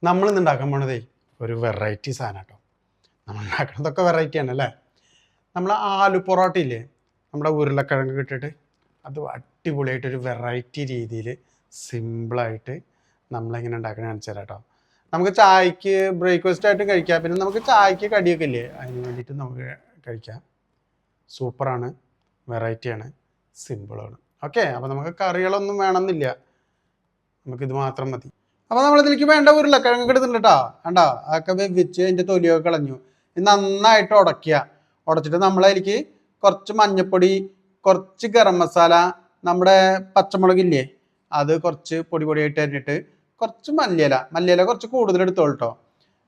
നമ്മളിന്ന് ഉണ്ടാക്കാൻ പോണതേ ഒരു വെറൈറ്റി സാധനം കേട്ടോ. നമ്മൾ ഉണ്ടാക്കുന്നതൊക്കെ വെറൈറ്റി ആണ് അല്ലേ. നമ്മൾ ആലു പൊറോട്ട ഇല്ലേ, നമ്മുടെ ഉരുളക്കിഴങ്ങ് ഇട്ടിട്ട് അത് അടിപൊളിയായിട്ടൊരു വെറൈറ്റി രീതിയിൽ സിമ്പിളായിട്ട് നമ്മളെങ്ങനെ ഉണ്ടാക്കണ കാണിച്ചു തരാം കേട്ടോ. നമുക്ക് ചായക്ക് ബ്രേക്ക്ഫാസ്റ്റ് ആയിട്ട് കഴിക്കാം, പിന്നെ നമുക്ക് ചായക്ക് കടിയൊക്കെ ഇല്ലേ അതിന് വേണ്ടിയിട്ട് നമുക്ക് കഴിക്കാം. സൂപ്പറാണ്, വെറൈറ്റിയാണ്, സിമ്പിളാണ്. ഓക്കെ, അപ്പോൾ നമുക്ക് കറികളൊന്നും വേണമെന്നില്ല, നമുക്കിത് മാത്രം മതി. അപ്പോൾ നമ്മളിതിലേക്ക് വേണ്ട ഉരുളക്കിഴങ്ങ് എടുത്തിട്ടുണ്ട് കേട്ടോ. കണ്ടോ, അതൊക്കെ വെച്ച് അതിൻ്റെ തൊലിയൊക്കെ കളഞ്ഞു. ഇത് നന്നായിട്ട് ഉടച്ചിട്ട് നമ്മളതിലേക്ക് കുറച്ച് മഞ്ഞൾപ്പൊടി, കുറച്ച് ഗരം മസാല, നമ്മുടെ പച്ചമുളകില്ലേ അത് കുറച്ച് പൊടി പൊടിയായിട്ട് അരിഞ്ഞിട്ട്, കുറച്ച് മല്ലിയില കുറച്ച് കൂടുതൽ എടുത്തോളൂ കേട്ടോ.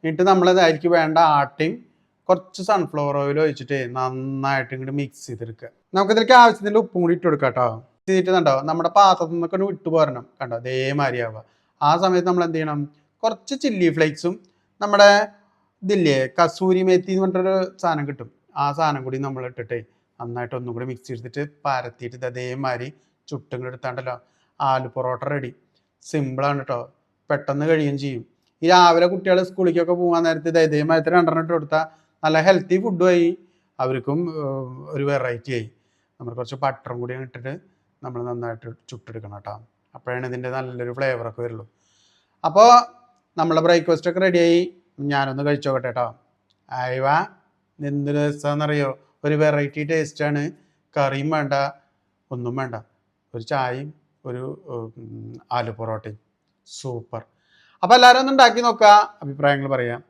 എന്നിട്ട് നമ്മളത് അതിലേക്ക് വേണ്ട ആട്ടയും കുറച്ച് സൺഫ്ലവർ ഓയിൽ ഒഴിച്ചിട്ട് നന്നായിട്ട് ഇങ്ങോട്ട് മിക്സ് ചെയ്തെടുക്കുക. നമുക്കിതിലേക്ക് ആവശ്യത്തിൻ്റെ ഉപ്പും കൂടി ഇട്ട് കൊടുക്കാം കേട്ടോ. ചെയ്തിട്ട് കണ്ടോ നമ്മുടെ പാത്രത്തിൽ നിന്നൊക്കെ ഒന്ന് വിട്ടു പോരണം. കണ്ടോ അതേമാതിരി ആവുക. ആ സമയത്ത് നമ്മൾ എന്ത് ചെയ്യണം, കുറച്ച് ചില്ലി ഫ്ലേക്സും നമ്മുടെ ഇതില്ലേ കസൂരി മേത്തി എന്ന് പറഞ്ഞിട്ടൊരു സാധനം കിട്ടും, ആ സാധനം കൂടി നമ്മൾ ഇട്ടിട്ട് നന്നായിട്ട് ഒന്നും കൂടി മിക്സ് ചെയ്തിട്ട് പരത്തിയിട്ട് അതേമാതിരി ചുട്ടും എടുത്താണ്ടല്ലോ ആലു പൊറോട്ട റെഡി. സിമ്പിളാണ് കേട്ടോ, പെട്ടെന്ന് കഴിയുകയും ചെയ്യും. ഈ രാവിലെ കുട്ടികൾ സ്കൂളിലേക്കൊക്കെ പോകാൻ നേരത്തെ ഇതേമാതിരി രണ്ടെണ്ണം ഇട്ട് കൊടുത്താൽ നല്ല ഹെൽത്തി ഫുഡുമായി, അവർക്കും ഒരു വെറൈറ്റി ആയി. നമ്മൾ കുറച്ച് ബട്ടറും കൂടി ഇട്ടിട്ട് നമ്മൾ നന്നായിട്ട് ചുട്ടെടുക്കണം കേട്ടോ. അപ്പോഴാണ് ഇതിൻ്റെ നല്ലൊരു ഫ്ലേവറൊക്കെ വരുള്ളൂ. അപ്പോൾ നമ്മളെ ബ്രേക്ക്ഫാസ്റ്റൊക്കെ റെഡിയായി. ഞാനൊന്ന് കഴിച്ചോക്കട്ടെ കേട്ടോ. അയവാ, എന്ത് രസമാണെന്നറിയോ, ഒരു വെറൈറ്റി ടേസ്റ്റാണ്. കറിയും വേണ്ട, ഒന്നും വേണ്ട, ഒരു ചായയും ഒരു ആലു പൊറോട്ടയും. സൂപ്പർ. അപ്പോൾ എല്ലാവരും ഒന്ന് ഉണ്ടാക്കി നോക്കുക, അഭിപ്രായങ്ങൾ പറയാം.